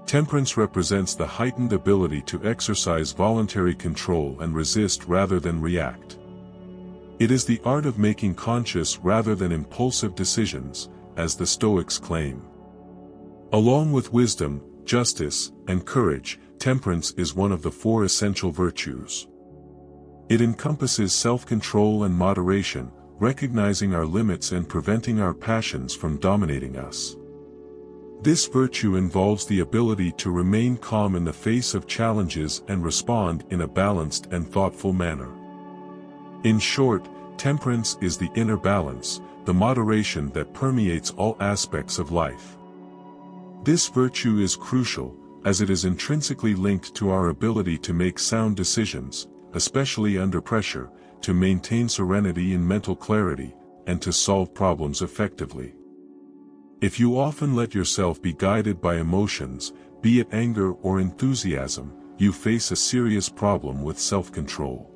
Temperance represents the heightened ability to exercise voluntary control and resist rather than react. It is the art of making conscious rather than impulsive decisions, as the Stoics claim. Along with wisdom, justice, and courage, temperance is one of the 4 essential virtues. It encompasses self-control and moderation, recognizing our limits and preventing our passions from dominating us. This virtue involves the ability to remain calm in the face of challenges and respond in a balanced and thoughtful manner. In short, temperance is the inner balance, the moderation that permeates all aspects of life. This virtue is crucial, as it is intrinsically linked to our ability to make sound decisions, especially under pressure, to maintain serenity and mental clarity, and to solve problems effectively. If you often let yourself be guided by emotions, be it anger or enthusiasm, you face a serious problem with self-control.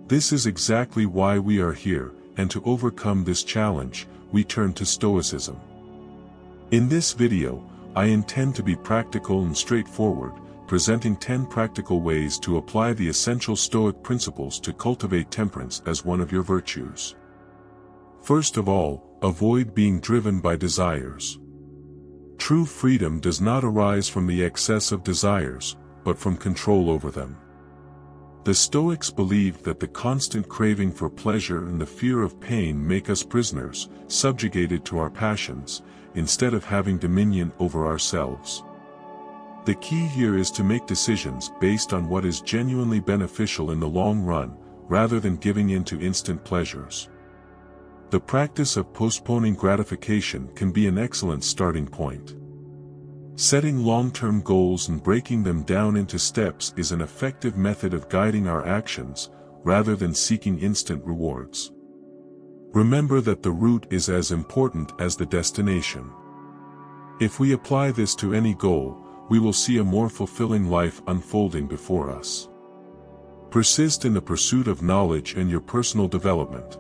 This is exactly why we are here, and to overcome this challenge, we turn to Stoicism. In this video, I intend to be practical and straightforward, presenting 10 practical ways to apply the essential Stoic principles to cultivate temperance as one of your virtues. First of all, avoid being driven by desires. True freedom does not arise from the excess of desires, but from control over them. The Stoics believed that the constant craving for pleasure and the fear of pain make us prisoners, subjugated to our passions, instead of having dominion over ourselves. The key here is to make decisions based on what is genuinely beneficial in the long run, rather than giving in to instant pleasures. The practice of postponing gratification can be an excellent starting point. Setting long-term goals and breaking them down into steps is an effective method of guiding our actions, rather than seeking instant rewards. Remember that the route is as important as the destination. If we apply this to any goal, we will see a more fulfilling life unfolding before us. Persist in the pursuit of knowledge and your personal development.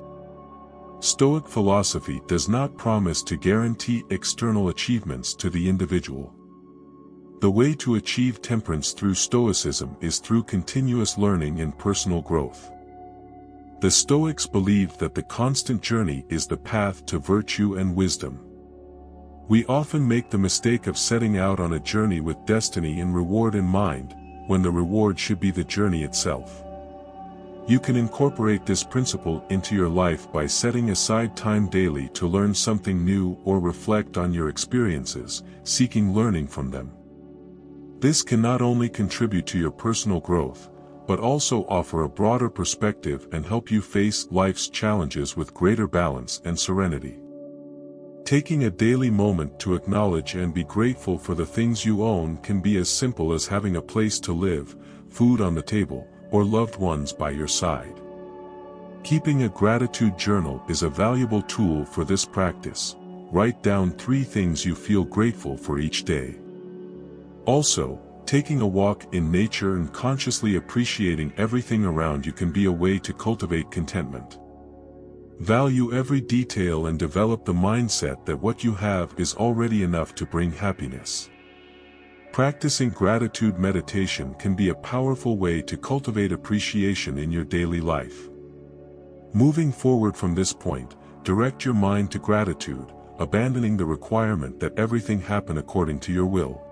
Stoic philosophy does not promise to guarantee external achievements to the individual. The way to achieve temperance through Stoicism is through continuous learning and personal growth. The Stoics believed that the constant journey is the path to virtue and wisdom. We often make the mistake of setting out on a journey with destiny and reward in mind, when the reward should be the journey itself. You can incorporate this principle into your life by setting aside time daily to learn something new or reflect on your experiences, seeking learning from them. This can not only contribute to your personal growth, but also offer a broader perspective and help you face life's challenges with greater balance and serenity. Taking a daily moment to acknowledge and be grateful for the things you own can be as simple as having a place to live, food on the table, or loved ones by your side. Keeping a gratitude journal is a valuable tool for this practice. Write down 3 things you feel grateful for each day. Also, taking a walk in nature and consciously appreciating everything around you can be a way to cultivate contentment. Value every detail and develop the mindset that what you have is already enough to bring happiness. Practicing gratitude meditation can be a powerful way to cultivate appreciation in your daily life. Moving forward from this point, direct your mind to gratitude, abandoning the requirement that everything happen according to your will.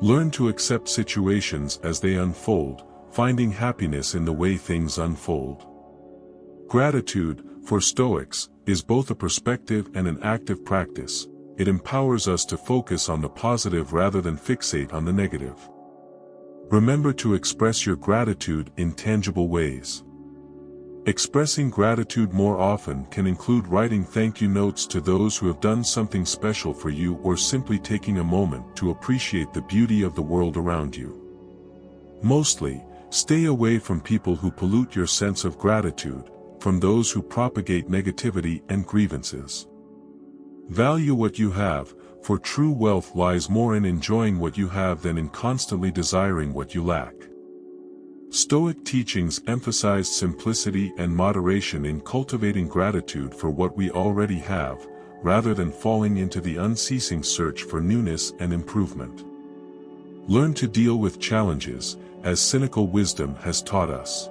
Learn to accept situations as they unfold, finding happiness in the way things unfold. Gratitude, for Stoics, is both a perspective and an active practice. It empowers us to focus on the positive rather than fixate on the negative. Remember to express your gratitude in tangible ways. Expressing gratitude more often can include writing thank you notes to those who have done something special for you, or simply taking a moment to appreciate the beauty of the world around you. Mostly, stay away from people who pollute your sense of gratitude, from those who propagate negativity and grievances. Value what you have, for true wealth lies more in enjoying what you have than in constantly desiring what you lack. Stoic teachings emphasized simplicity and moderation in cultivating gratitude for what we already have, rather than falling into the unceasing search for newness and improvement. Learn to deal with challenges, as cynical wisdom has taught us.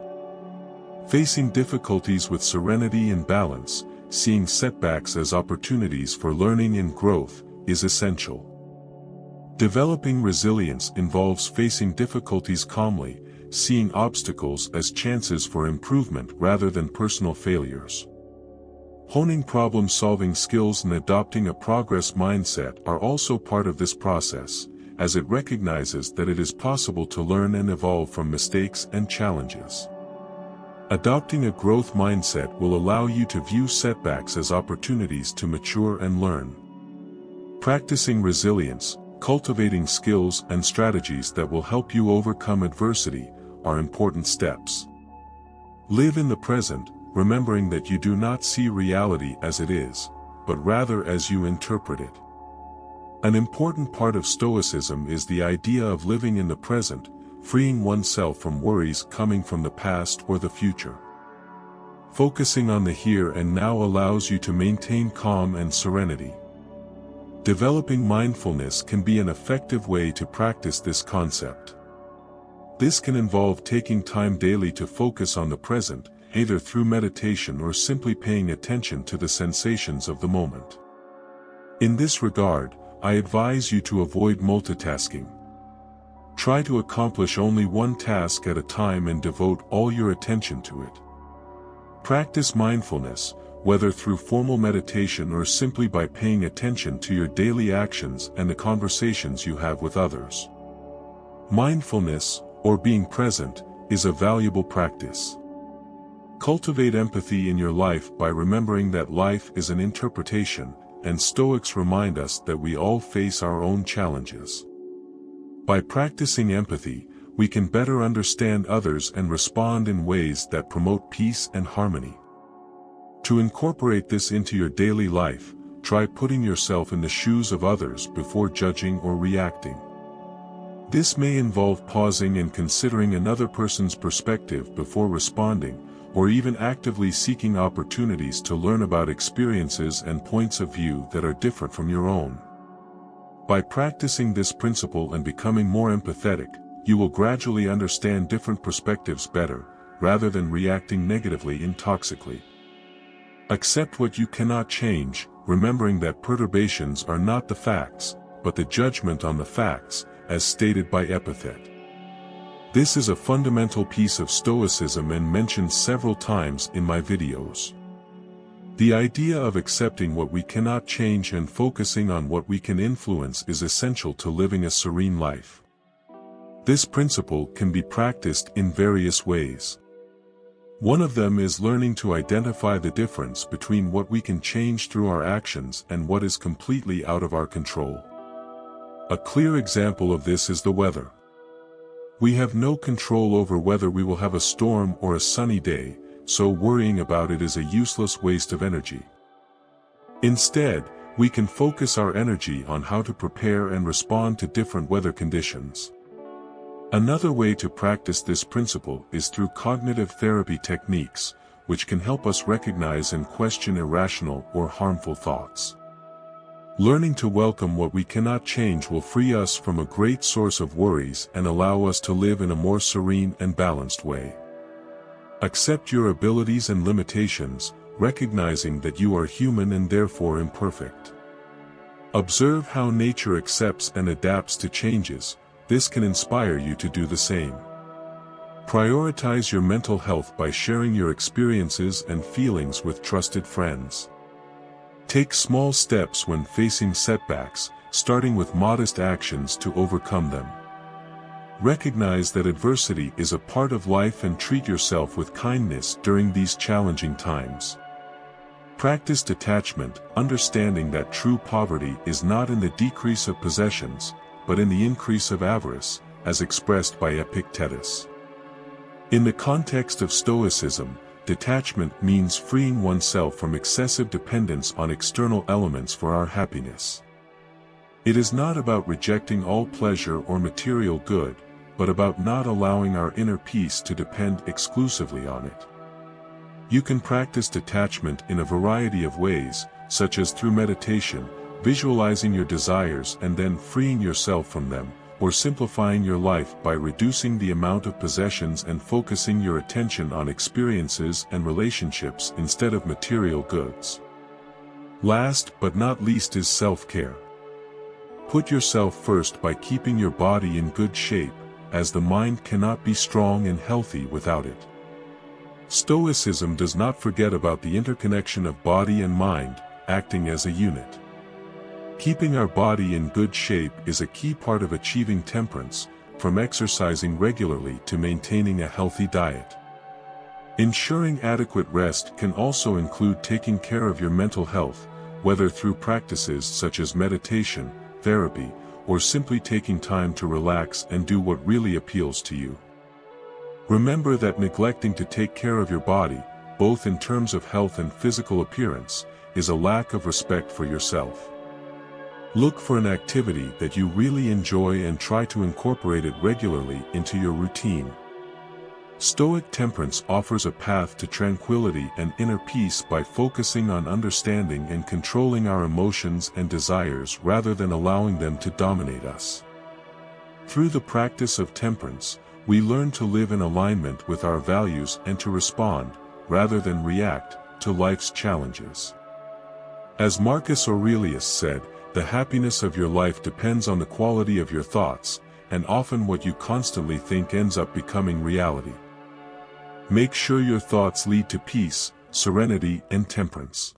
Facing difficulties with serenity and balance, seeing setbacks as opportunities for learning and growth, is essential. Developing resilience involves facing difficulties calmly, seeing obstacles as chances for improvement rather than personal failures. Honing problem-solving skills and adopting a progress mindset are also part of this process, as it recognizes that it is possible to learn and evolve from mistakes and challenges. Adopting a growth mindset will allow you to view setbacks as opportunities to mature and learn. Practicing resilience, cultivating skills and strategies that will help you overcome adversity, are important steps. Live in the present, remembering that you do not see reality as it is, but rather as you interpret it. An important part of Stoicism is the idea of living in the present, freeing oneself from worries coming from the past or the future. Focusing on the here and now allows you to maintain calm and serenity. Developing mindfulness can be an effective way to practice this concept. This can involve taking time daily to focus on the present, either through meditation or simply paying attention to the sensations of the moment. In this regard, I advise you to avoid multitasking. Try to accomplish only one task at a time and devote all your attention to it. Practice mindfulness, whether through formal meditation or simply by paying attention to your daily actions and the conversations you have with others. Mindfulness, or being present, is a valuable practice. Cultivate empathy in your life by remembering that life is an interpretation, and Stoics remind us that we all face our own challenges. By practicing empathy, we can better understand others and respond in ways that promote peace and harmony. To incorporate this into your daily life, try putting yourself in the shoes of others before judging or reacting. This may involve pausing and considering another person's perspective before responding, or even actively seeking opportunities to learn about experiences and points of view that are different from your own. By practicing this principle and becoming more empathetic, you will gradually understand different perspectives better, rather than reacting negatively and toxically. Accept what you cannot change, remembering that perturbations are not the facts, but the judgment on the facts, as stated by Epithet. This is a fundamental piece of Stoicism and mentioned several times in my videos. The idea of accepting what we cannot change and focusing on what we can influence is essential to living a serene life. This principle can be practiced in various ways. One of them is learning to identify the difference between what we can change through our actions and what is completely out of our control. A clear example of this is the weather. We have no control over whether we will have a storm or a sunny day, so worrying about it is a useless waste of energy. Instead, we can focus our energy on how to prepare and respond to different weather conditions. Another way to practice this principle is through cognitive therapy techniques, which can help us recognize and question irrational or harmful thoughts. Learning to welcome what we cannot change will free us from a great source of worries and allow us to live in a more serene and balanced way. Accept your abilities and limitations, recognizing that you are human and therefore imperfect. Observe how nature accepts and adapts to changes. This can inspire you to do the same. Prioritize your mental health by sharing your experiences and feelings with trusted friends. Take small steps when facing setbacks, starting with modest actions to overcome them. Recognize that adversity is a part of life and treat yourself with kindness during these challenging times. Practice detachment, understanding that true poverty is not in the decrease of possessions, but in the increase of avarice, as expressed by Epictetus. In the context of Stoicism, detachment means freeing oneself from excessive dependence on external elements for our happiness. It is not about rejecting all pleasure or material good, but about not allowing our inner peace to depend exclusively on it. You can practice detachment in a variety of ways, such as through meditation, visualizing your desires and then freeing yourself from them, or simplifying your life by reducing the amount of possessions and focusing your attention on experiences and relationships instead of material goods. Last but not least is self-care. Put yourself first by keeping your body in good shape, as the mind cannot be strong and healthy without it. Stoicism does not forget about the interconnection of body and mind, acting as a unit. Keeping our body in good shape is a key part of achieving temperance, from exercising regularly to maintaining a healthy diet. Ensuring adequate rest can also include taking care of your mental health, whether through practices such as meditation, therapy, or simply taking time to relax and do what really appeals to you. Remember that neglecting to take care of your body, both in terms of health and physical appearance, is a lack of respect for yourself. Look for an activity that you really enjoy and try to incorporate it regularly into your routine. Stoic Temperance offers a path to tranquility and inner peace by focusing on understanding and controlling our emotions and desires rather than allowing them to dominate us. Through the practice of temperance, we learn to live in alignment with our values and to respond, rather than react, to life's challenges. As Marcus Aurelius said, the happiness of your life depends on the quality of your thoughts, and often what you constantly think ends up becoming reality. Make sure your thoughts lead to peace, serenity, and temperance.